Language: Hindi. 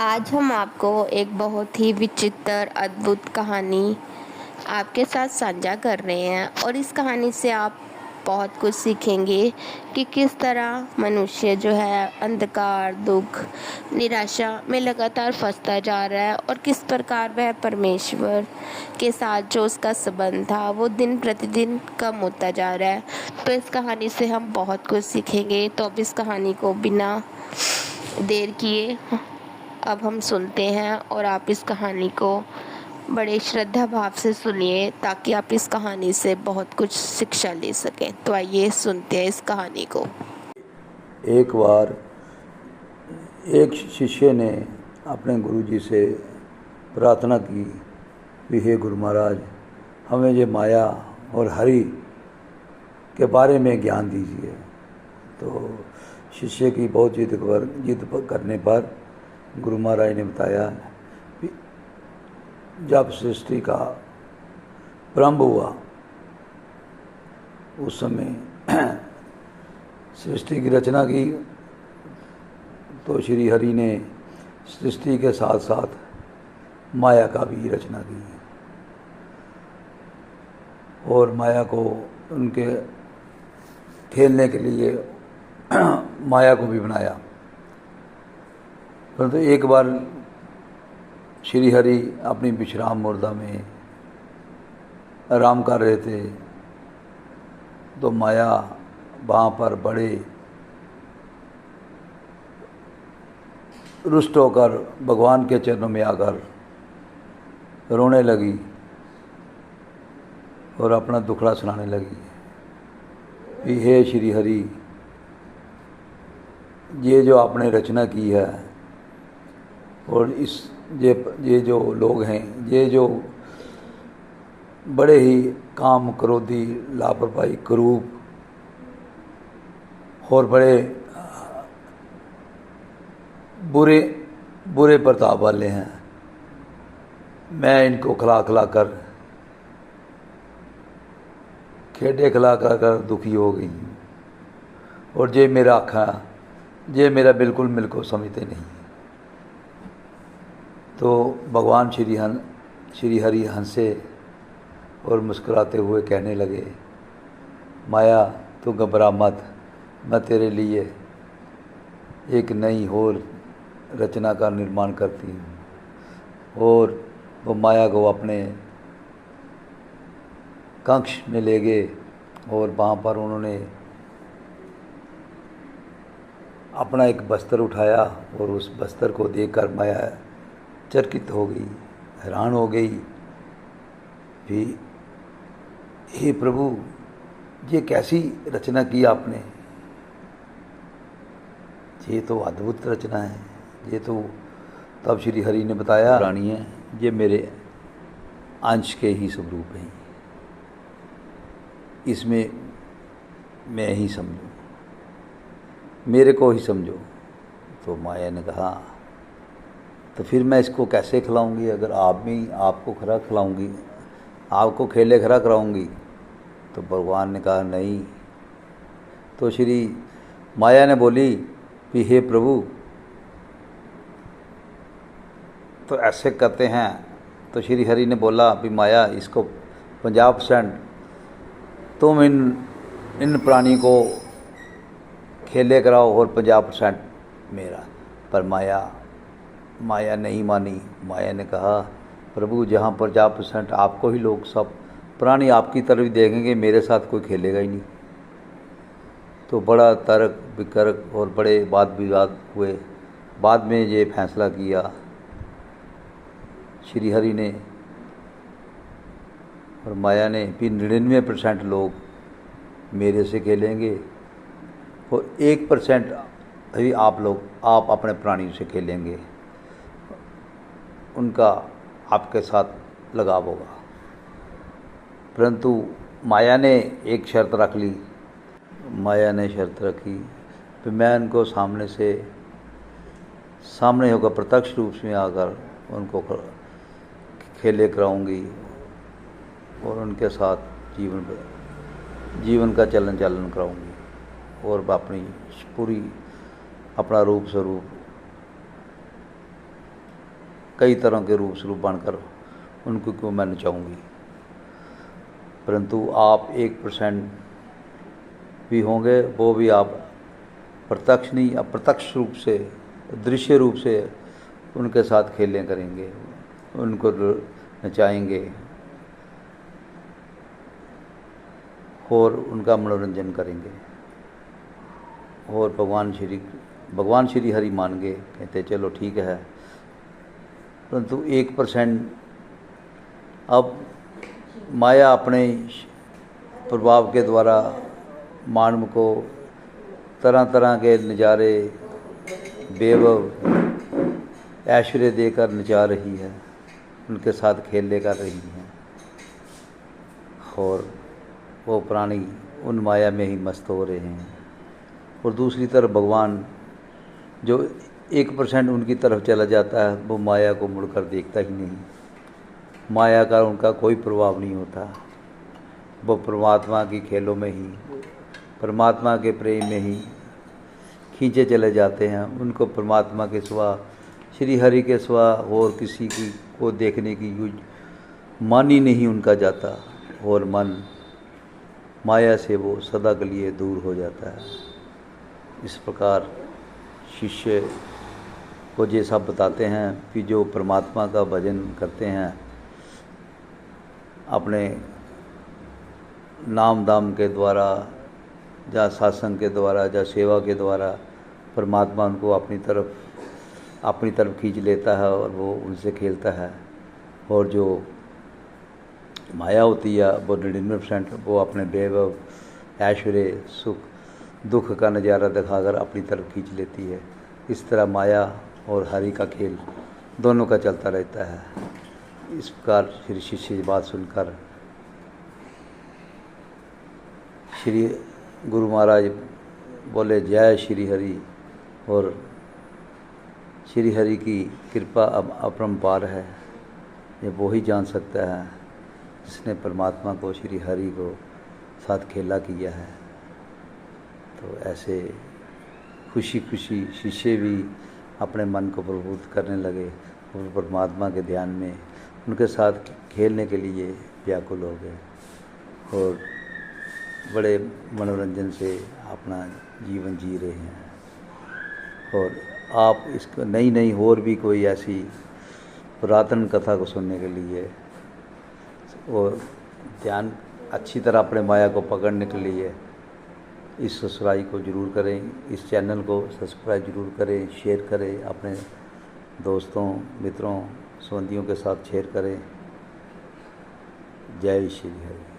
आज हम आपको एक बहुत ही विचित्र अद्भुत कहानी आपके साथ साझा कर रहे हैं और इस कहानी से आप बहुत कुछ सीखेंगे कि किस तरह मनुष्य जो है अंधकार, दुख, निराशा में लगातार फंसता जा रहा है और किस प्रकार वह परमेश्वर के साथ जो उसका संबंध था वो दिन प्रतिदिन कम होता जा रहा है। तो इस कहानी से हम बहुत कुछ सीखेंगे। तो अब इस कहानी को बिना देर किए अब हम सुनते हैं और आप इस कहानी को बड़े श्रद्धा भाव से सुनिए ताकि आप इस कहानी से बहुत कुछ शिक्षा ले सकें। तो आइए सुनते हैं इस कहानी को। एक बार एक शिष्य ने अपने गुरुजी से प्रार्थना की कि हे गुरु महाराज, हमें ये माया और हरि के बारे में ज्ञान दीजिए। तो शिष्य की बहुत जिद करने पर गुरु महाराज ने बताया कि जब सृष्टि का प्रारंभ हुआ उस समय सृष्टि की रचना की, तो श्री हरि ने सृष्टि के साथ साथ माया का भी रचना की और माया को उनके खेलने के लिए माया को भी बनाया। परंतु एक बार श्री हरि अपनी विश्राम मुर्दा में आराम कर रहे थे तो माया वहाँ पर बड़े रुष्ट होकर भगवान के चरणों में आकर रोने लगी और अपना दुखड़ा सुनाने लगी कि हे श्री हरि, ये जो आपने रचना की है और ये जो लोग हैं, ये जो बड़े ही काम क्रोधी, लापरवाही, क्रूप और बड़े बुरे प्रताप वाले हैं, मैं इनको खिला कर खेडे खिला कर दुखी हो गई हूँ और ये मेरा आखा, ये मेरा बिल्कुल मेरे को समझते नहीं। तो भगवान श्री हरि हंसे और मुस्कुराते हुए कहने लगे, माया तू घबरा मत, मैं तेरे लिए एक नई और रचना का निर्माण करती हूँ। और वो माया को अपने कक्ष में ले गए और वहाँ पर उन्होंने अपना एक बस्तर उठाया और उस बस्तर को देखकर माया चकित हो गई, हैरान हो गई कि हे प्रभु, ये कैसी रचना की आपने, ये तो अद्भुत रचना है। ये तो तब श्री हरि ने बताया, रानी है, ये मेरे अंश के ही स्वरूप हैं, इसमें मैं ही समझूं, मेरे को ही समझो। तो माया ने कहा, तो फिर मैं इसको कैसे खिलाऊंगी, अगर आप भी आपको खरा खिलाऊंगी, आपको खेले खरा कराऊंगी। तो भगवान ने कहा नहीं। तो श्री माया ने बोली कि हे प्रभु, तो ऐसे करते हैं। तो श्री हरि ने बोला कि माया, इसको 50% तुम इन प्राणी को खेले कराओ और 50% मेरा। पर माया नहीं मानी। माया ने कहा, प्रभु, जहाँ 50% आपको ही लोग सब प्राणी आपकी तरफ ही देखेंगे, मेरे साथ कोई खेलेगा ही नहीं। तो बड़ा तर्क वितर्क और बड़े वाद विवाद हुए। बाद में ये फैसला किया श्री हरि ने और माया ने कि 99% लोग मेरे से खेलेंगे और 1% अभी आप अपने प्राणी से खेलेंगे, उनका आपके साथ लगाव होगा। परंतु माया ने एक शर्त रख ली। माया ने शर्त रखी कि मैं उनको सामने होकर प्रत्यक्ष रूप में आकर उनको खेले कराऊंगी और उनके साथ जीवन का चलन कराऊंगी और अपनी पूरी अपना रूप स्वरूप कई तरह के रूप स्वरूप बनकर उनको क्यों मैं नचाऊँगी, परंतु आप 1% भी होंगे, वो भी आप प्रत्यक्ष नहीं अप्रत्यक्ष रूप से, दृश्य रूप से उनके साथ खेलें करेंगे, उनको नचाएंगे और उनका मनोरंजन करेंगे। और भगवान श्री हरि मान गए, कहते चलो ठीक है, परंतु 1% अब माया अपने प्रभाव के द्वारा मानव को तरह तरह के नज़ारे बेवव ऐश्वर्य देकर नचा रही है, उनके साथ खेले कर रही हैं और वो प्राणी उन माया में ही मस्त हो रहे हैं। और दूसरी तरफ भगवान जो 1% उनकी तरफ चला जाता है, वो माया को मुड़कर देखता ही नहीं, माया का उनका कोई प्रभाव नहीं होता, वो परमात्मा की खेलों में ही, परमात्मा के प्रेम में ही खींचे चले जाते हैं। उनको परमात्मा के सिवा, श्री हरि के सिवा और किसी की को देखने की मन ही नहीं उनका जाता, और मन माया से वो सदा के लिए दूर हो जाता है। इस प्रकार शिष्य को जैसा बताते हैं कि जो परमात्मा का भजन करते हैं, अपने नाम दाम के द्वारा या सत्संग के द्वारा या सेवा के द्वारा परमात्मा उनको अपनी तरफ खींच लेता है और वो उनसे खेलता है। और जो माया होती है वो 99% वो अपने बेवव ऐश्वर्य सुख दुख का नज़ारा दिखाकर अपनी तरफ खींच लेती है। इस तरह माया और हरि का खेल दोनों का चलता रहता है। इस प्रकार श्री शिष्य की बात सुनकर श्री गुरु महाराज बोले जय श्री हरि, और श्री हरि की कृपा अपरंपार है, ये वो ही जान सकता है जिसने परमात्मा को श्री हरि को साथ खेला किया है। तो ऐसे खुशी खुशी शिष्य भी अपने मन को प्रबुद्ध करने लगे और परमात्मा के ध्यान में उनके साथ खेलने के लिए व्याकुल हो गए और बड़े मनोरंजन से अपना जीवन जी रहे हैं। और आप इसको नई और भी कोई ऐसी पुरातन कथा को सुनने के लिए और ध्यान अच्छी तरह अपने माया को पकड़ने के लिए इस सब्सक्राइब को ज़रूर करें, इस चैनल को सब्सक्राइब ज़रूर करें, शेयर करें, अपने दोस्तों मित्रों संबंधियों के साथ शेयर करें। जय श्री हरि।